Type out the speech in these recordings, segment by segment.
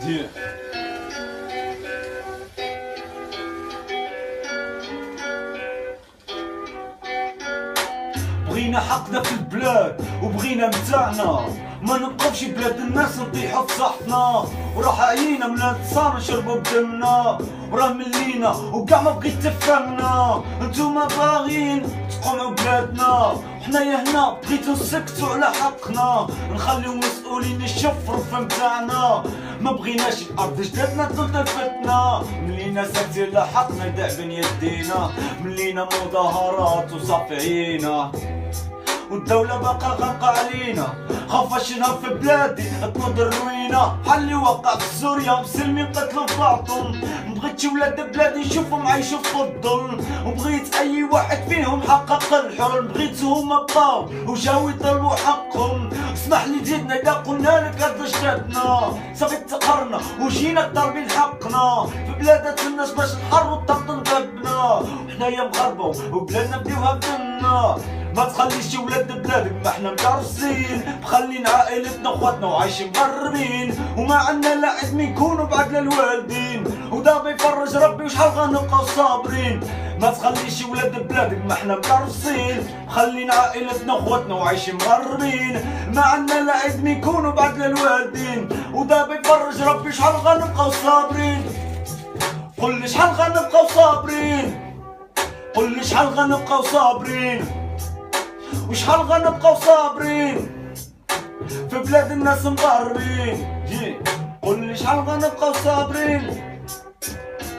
دي بغينا حقنا في البلاد وبغينا متاعنا، ما نبقاوش بلاد الناس نطيحو في صحتنا، وراح عيينا من التصام نشربو بدمنا، وراه ملينا وكاع ما بغيت تفهمنا، نتوما باغيين تقمعو بلادنا، حنايا هنا بغيتو نسكتو على حقنا، نخليو مسؤولين يشفرو في متاعنا، ما بغيناش الارض جدادنا تلتفتنا، ملينا ساكتين على حقنا داعبين يدينا، ملينا مظاهرات وصافي عينا، والدولة باقا غارقة علينا، خافاشينها في بلادي تنوض الروينة، بحال اللي وقع في سوريا مسلمين قتلوا في بعضهم، مبغيتش ولاد بلادي نشوفهم عايشوا في الظلم، وبغيت اي واحد فيهم حقق الحلم، بغيت هما بقاو وجاو يطلبوا حقهم، اسمح لي زيدنا اذا قلنا لك هاد جدادنا، صافي تقهرنا وجينا طالبين حقنا، في بلادات الناس باش نحرروا التوطن دابنا، وحنايا مغاربة وبلادنا بديوها بدمنا، ما تخليش ولاد بلادك ما احنا متعرسين، مخلين عائلتنا وخواتنا وعايشين مغربين، وما عندنا لا عزم نكونوا بعد للوالدين، ودابا يفرج ربي وشحال غنبقاو صابرين، ما تخليش ولاد بلادك ما احنا متعرسين، مخلين عائلتنا وخواتنا وعايشين مغربين، ما عندنا لا عزم نكونوا بعد للوالدين، ودابا يفرج ربي شحال غنبقاو صابرين، قول لي شحال غنبقاو صابرين، قول لي شحال غنبقاو صابرين، وشحال غنبقاو صابرين في بلاد الناس مغربين، جي قول لي شحال غنبقاو صابرين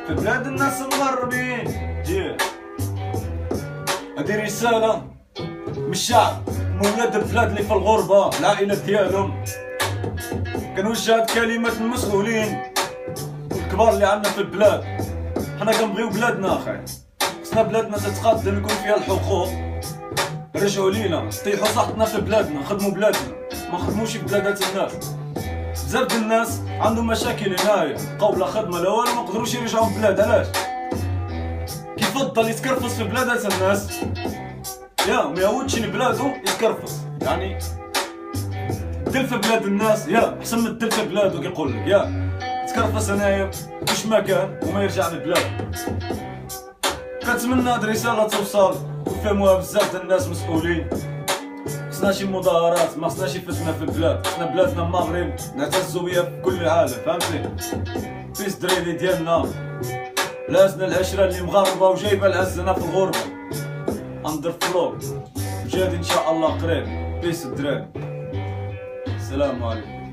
في بلاد الناس مغربين، جي هادي رسالة من الشعب من ولاد البلاد اللي في الغربة العائلة ديالهم، كنوجه هاد كلمات المسؤولين والكبار اللي عندنا في البلاد، حنا كنبغيو بلادنا اخي، خصنا بلادنا تتقدم يكون فيها الحقوق، رجعوا لينا طيحوا صحتنا في بلادنا، نخدموا بلادنا ما نخدموش في بلادات الناس، بزاف ديال الناس عندهم مشاكل هنايا بقاو بلا خدمه لا والو، ما نقدروش يرجعوا البلاد، علاش؟ كيفضل يتكرفص في بلادات الناس يا ما يعودش لبلادو يتكرفص، يعني دل في بلاد الناس يا احسن من الدل في بلادو، كيقول لك يا تكرفص هنايا واش ما كان وما يرجع لبلادو. كنتمنى هاد الرساله توصل ويفهموها بزاف د الناس مسؤولين، خصنا شي مظاهرات، ما خصناش فتنه في البلاد، خصنا بلادنا المغرب نعتزو بيها في كل العالم، فهمتي؟ بيس دريري ديالنا لازنا العشره اللي مغاربه وجايبه العزنا في الغربه، اندر فلو جادي ان شاء الله قريب، بيس الدراري، السلام عليكم.